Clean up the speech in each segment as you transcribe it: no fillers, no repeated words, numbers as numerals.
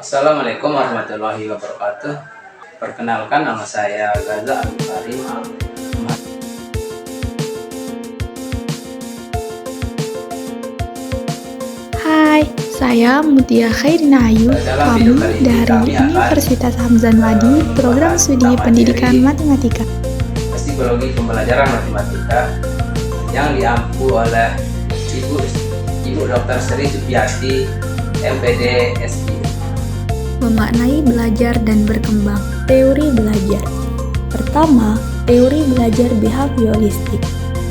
Assalamualaikum warahmatullahi wabarakatuh. Perkenalkan, nama saya Gaza Al-Bukhari. Hai, saya Mutia Khairina Ayu. Kami dari Universitas Hamzan Wadi, program studi pendidikan matematika. Psikologi pembelajaran matematika yang diampu oleh Ibu Dr. Sri Supiati, MPD SI. Memaknai belajar dan berkembang. Teori belajar. Pertama, teori belajar behavioristik.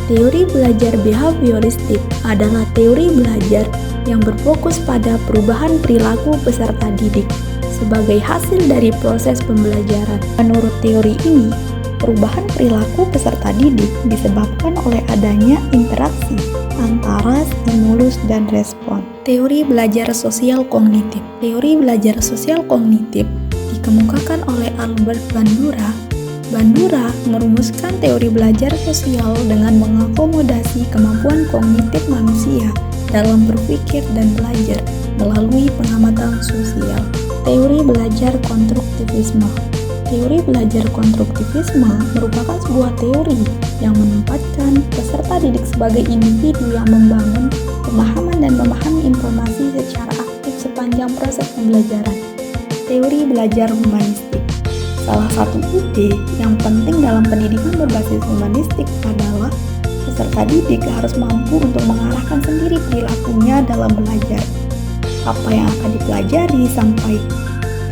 Teori belajar behavioristik adalah teori belajar yang berfokus pada perubahan perilaku peserta didik sebagai hasil dari proses pembelajaran. Menurut teori ini, perubahan perilaku peserta didik disebabkan oleh adanya interaksi antara stimulus dan respon. Teori belajar sosial kognitif. Teori belajar sosial kognitif dikemukakan oleh Albert Bandura. Bandura merumuskan teori belajar sosial dengan mengakomodasi kemampuan kognitif manusia dalam berpikir dan belajar melalui pengamatan sosial. Teori belajar konstruktivisme. Teori belajar konstruktivisme merupakan sebuah teori yang menempatkan peserta didik sebagai individu yang membangun pemahaman dan memahami informasi secara aktif sepanjang proses pembelajaran. Teori belajar humanistik. Salah satu ide yang penting dalam pendidikan berbasis humanistik adalah peserta didik harus mampu untuk mengarahkan sendiri perilakunya dalam belajar. Apa yang akan dipelajari sampai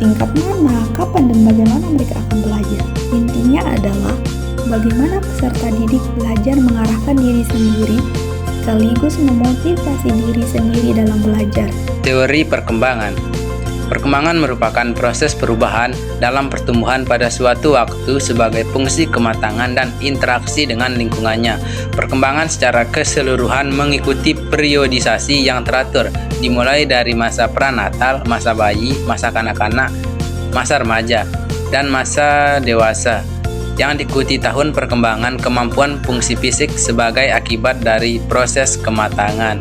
tingkat mana, kapan, dan bagaimana mereka akan belajar. Intinya adalah bagaimana peserta didik belajar mengarahkan diri sendiri sekaligus memotivasi diri sendiri dalam belajar. Teori perkembangan. Perkembangan merupakan proses perubahan dalam pertumbuhan pada suatu waktu sebagai fungsi kematangan dan interaksi dengan lingkungannya. Perkembangan secara keseluruhan mengikuti periodisasi yang teratur, dimulai dari masa pranatal, masa bayi, masa kanak-kanak, masa remaja, dan masa dewasa, yang diikuti tahun perkembangan kemampuan fungsi fisik sebagai akibat dari proses kematangan.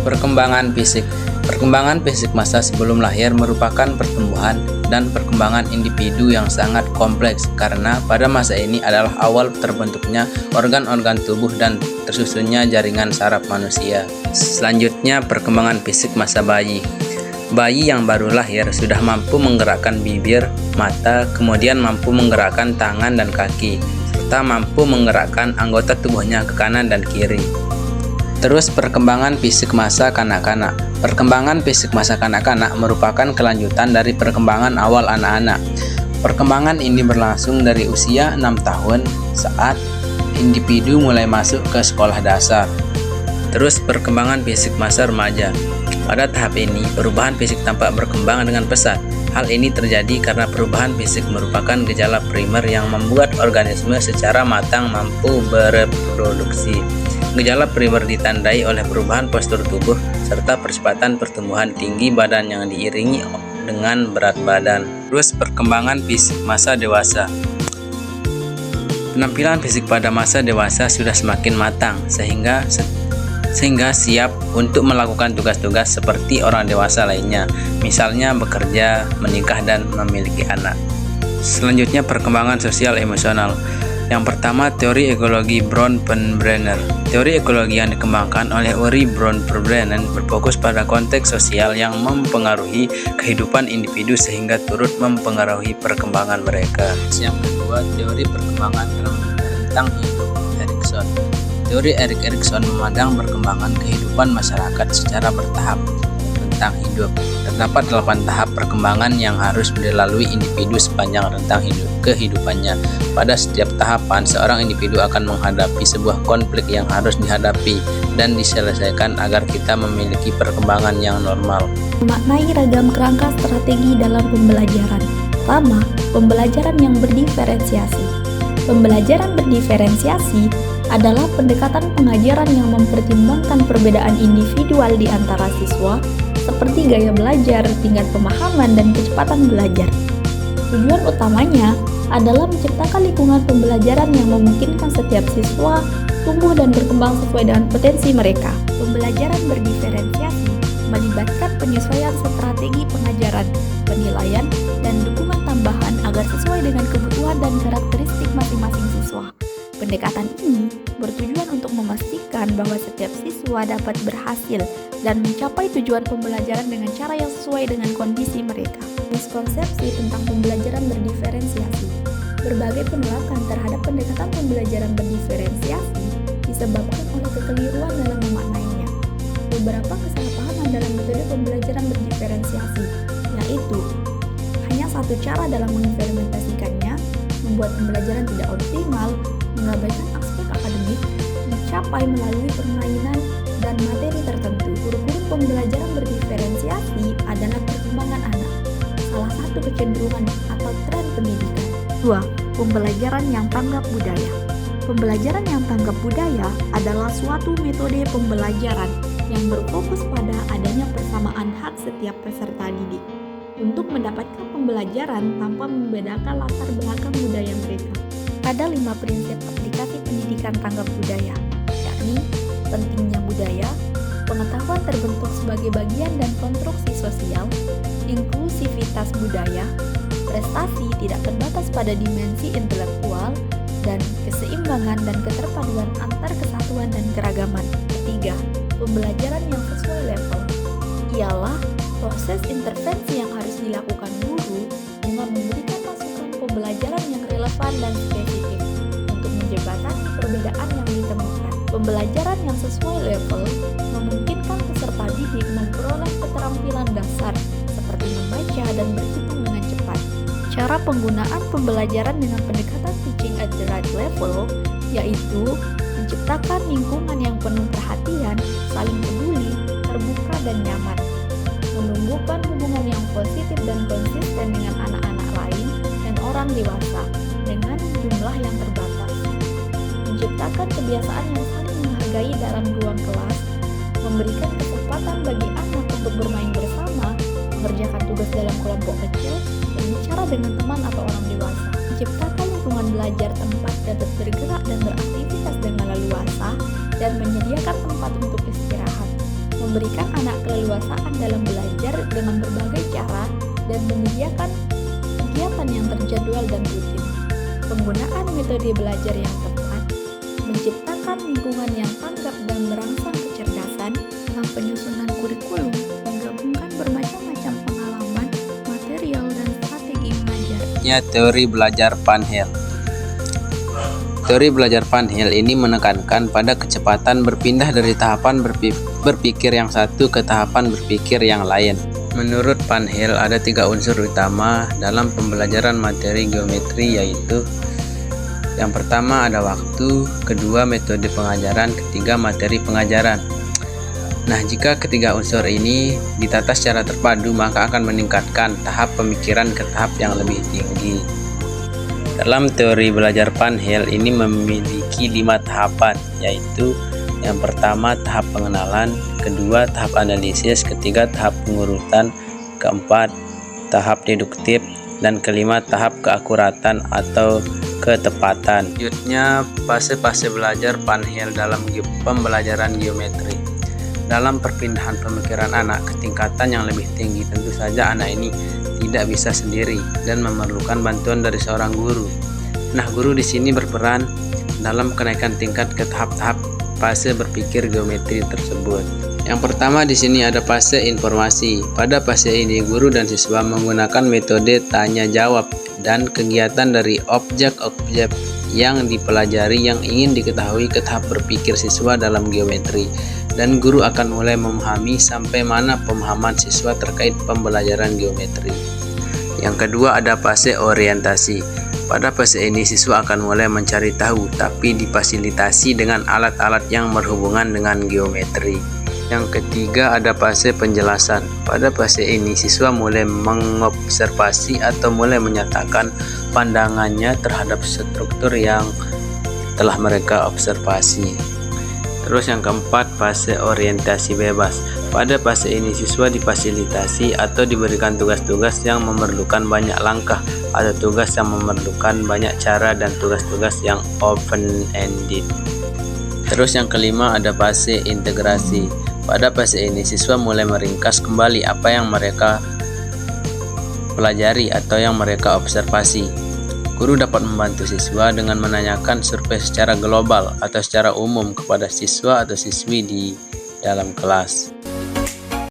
Perkembangan fisik. Perkembangan fisik masa sebelum lahir merupakan pertumbuhan dan perkembangan individu yang sangat kompleks karena pada masa ini adalah awal terbentuknya organ-organ tubuh dan tersusunnya jaringan saraf manusia. Selanjutnya, perkembangan fisik masa bayi. Bayi yang baru lahir sudah mampu menggerakkan bibir, mata, kemudian mampu menggerakkan tangan dan kaki, serta mampu menggerakkan anggota tubuhnya ke kanan dan kiri. Terus, perkembangan fisik masa kanak-kanak. Perkembangan fisik masa kanak-kanak merupakan kelanjutan dari perkembangan awal anak-anak. Perkembangan ini berlangsung dari usia 6 tahun saat individu mulai masuk ke sekolah dasar. Terus, perkembangan fisik masa remaja. Pada tahap ini, perubahan fisik tampak berkembang dengan pesat. Hal ini terjadi karena perubahan fisik merupakan gejala primer yang membuat organisme secara matang mampu bereproduksi. Gejala primer ditandai oleh perubahan postur tubuh serta percepatan pertumbuhan tinggi badan yang diiringi dengan berat badan. Terus, perkembangan fisik masa dewasa. Penampilan fisik pada masa dewasa sudah semakin matang sehingga siap untuk melakukan tugas-tugas seperti orang dewasa lainnya, misalnya bekerja, menikah, dan memiliki anak. Selanjutnya, perkembangan sosial emosional. Yang pertama, teori ekologi Brown-Penbrenner. Teori ekologi yang dikembangkan oleh Uri Brown-Penbrenner berfokus pada konteks sosial yang mempengaruhi kehidupan individu sehingga turut mempengaruhi perkembangan mereka. Yang kedua, teori perkembangan rentang hidup Erikson. Teori Erik Erikson memandang perkembangan kehidupan masyarakat secara bertahap. Rentang hidup. Terdapat 8 tahap perkembangan yang harus dilalui individu sepanjang rentang kehidupannya. Pada setiap tahapan, seorang individu akan menghadapi sebuah konflik yang harus dihadapi dan diselesaikan agar kita memiliki perkembangan yang normal. Memaknai ragam kerangka strategi dalam pembelajaran. Pertama, pembelajaran yang berdiferensiasi. Pembelajaran berdiferensiasi adalah pendekatan pengajaran yang mempertimbangkan perbedaan individual di antara siswa, seperti gaya belajar, tingkat pemahaman, dan kecepatan belajar. Tujuan utamanya adalah menciptakan lingkungan pembelajaran yang memungkinkan setiap siswa tumbuh dan berkembang sesuai dengan potensi mereka. Pembelajaran berdiferensiasi melibatkan penyesuaian strategi pengajaran penilaian, dan dukungan tambahan agar sesuai dengan kebutuhan dan karakteristik masing-masing siswa. Pendekatan ini bertujuan untuk memastikan bahwa setiap siswa dapat berhasil dan mencapai tujuan pembelajaran dengan cara yang sesuai dengan kondisi mereka. Miskonsepsi tentang pembelajaran berdiferensiasi. Berbagai penolakan terhadap pendekatan pembelajaran berdiferensiasi disebabkan oleh kekeliruan dalam memaknainya. Beberapa kesalahpahaman dalam metode pembelajaran berdiferensiasi, yaitu hanya satu cara dalam mengimplementasikannya, membuat pembelajaran tidak optimal, mengabaikan aspek akademik, dicapai melalui permainan dan materi tertentu. Kurikulum pembelajaran berdiferensiasi adalah perkembangan anak, salah satu kecenderungan atau tren pendidikan. 2. Pembelajaran yang tanggap budaya. Pembelajaran yang tanggap budaya adalah suatu metode pembelajaran yang berfokus pada adanya persamaan hak setiap peserta didik untuk mendapatkan pembelajaran tanpa membedakan latar belakang budaya mereka. Ada 5 prinsip aplikasi pendidikan tanggap budaya, yakni pentingnya budaya, pengetahuan terbentuk sebagai bagian dan konstruksi sosial, inklusivitas budaya, prestasi tidak terbatas pada dimensi intelektual, dan keseimbangan dan keterpaduan antar kesatuan dan keragaman. Ketiga, pembelajaran yang sesuai level ialah proses intervensi yang harus dilakukan guru dengan memberikan masukan pembelajaran yang relevan dan spesifik untuk menjembatani perbedaan yang ditemukan. Pembelajaran yang sesuai level memungkinkan peserta didik memperoleh keterampilan dasar seperti membaca dan berhitung dengan cepat. Cara penggunaan pembelajaran dengan pendekatan teaching at the right level yaitu menciptakan lingkungan yang penuh perhatian, saling peduli, terbuka dan nyaman, menumbuhkan hubungan yang positif dan konsisten dengan anak-anak lain dan orang dewasa dengan jumlah yang terbatas, menciptakan kebiasaan yang saling menghargai dalam ruang kelas, memberikan kesempatan bagi anak untuk bermain bersama, mengerjakan tugas dalam kelompok kecil, berbicara dengan teman atau orang dewasa, menciptakan lingkungan belajar tempat dapat bergerak dan beraktivitas dengan leluasa, dan menyediakan tempat untuk istirahat, memberikan anak keleluasaan dalam belajar dengan berbagai cara, dan menyediakan kegiatan yang terjadwal dan rutin. Penggunaan metode belajar yang tepat, menciptakan lingkungan yang tanggap dan merangsang kecerdasan dalam penyusunan kurikulum, menggabungkan bermacam-macam pengalaman, material, dan strategi mengajar. Teori belajar Pan-Hill. Teori belajar Pan-Hill ini menekankan pada kecepatan berpindah dari tahapan berpikir yang satu ke tahapan berpikir yang lain. Menurut Pan-Hill ada 3 unsur utama dalam pembelajaran materi geometri, yaitu yang pertama ada waktu, kedua metode pengajaran, ketiga materi pengajaran. Nah, jika ketiga unsur ini ditata secara terpadu, maka akan meningkatkan tahap pemikiran ke tahap yang lebih tinggi. Dalam teori belajar Pan-Hill ini memiliki 5 tahapan, yaitu yang pertama tahap pengenalan, kedua tahap analisis, ketiga tahap pengurutan, keempat tahap deduktif, dan kelima tahap keakuratan atau ketepatan. Selanjutnya, fase-fase belajar Pan-Hill dalam pembelajaran geometri. Dalam perpindahan pemikiran anak ke tingkatan yang lebih tinggi, tentu saja anak ini tidak bisa sendiri dan memerlukan bantuan dari seorang guru. Nah, guru di sini berperan dalam kenaikan tingkat ke tahap-tahap fase berpikir geometri tersebut. Yang pertama di sini ada fase informasi. Pada fase ini guru dan siswa menggunakan metode tanya jawab dan kegiatan dari objek-objek yang dipelajari yang ingin diketahui ke tahap berpikir siswa dalam geometri, dan guru akan mulai memahami sampai mana pemahaman siswa terkait pembelajaran geometri. Yang kedua ada fase orientasi. Pada fase ini siswa akan mulai mencari tahu, tapi difasilitasi dengan alat-alat yang berhubungan dengan geometri. Yang ketiga ada fase penjelasan. Pada fase ini siswa mulai mengobservasi atau mulai menyatakan pandangannya terhadap struktur yang telah mereka observasi. Terus yang keempat, fase orientasi bebas. Pada fase ini siswa difasilitasi atau diberikan tugas-tugas yang memerlukan banyak langkah atau tugas yang memerlukan banyak cara dan tugas-tugas yang open-ended. Terus yang kelima ada fase integrasi. Pada fase ini siswa mulai meringkas kembali apa yang mereka pelajari atau yang mereka observasi. Guru dapat membantu siswa dengan menanyakan survei secara global atau secara umum kepada siswa atau siswi di dalam kelas.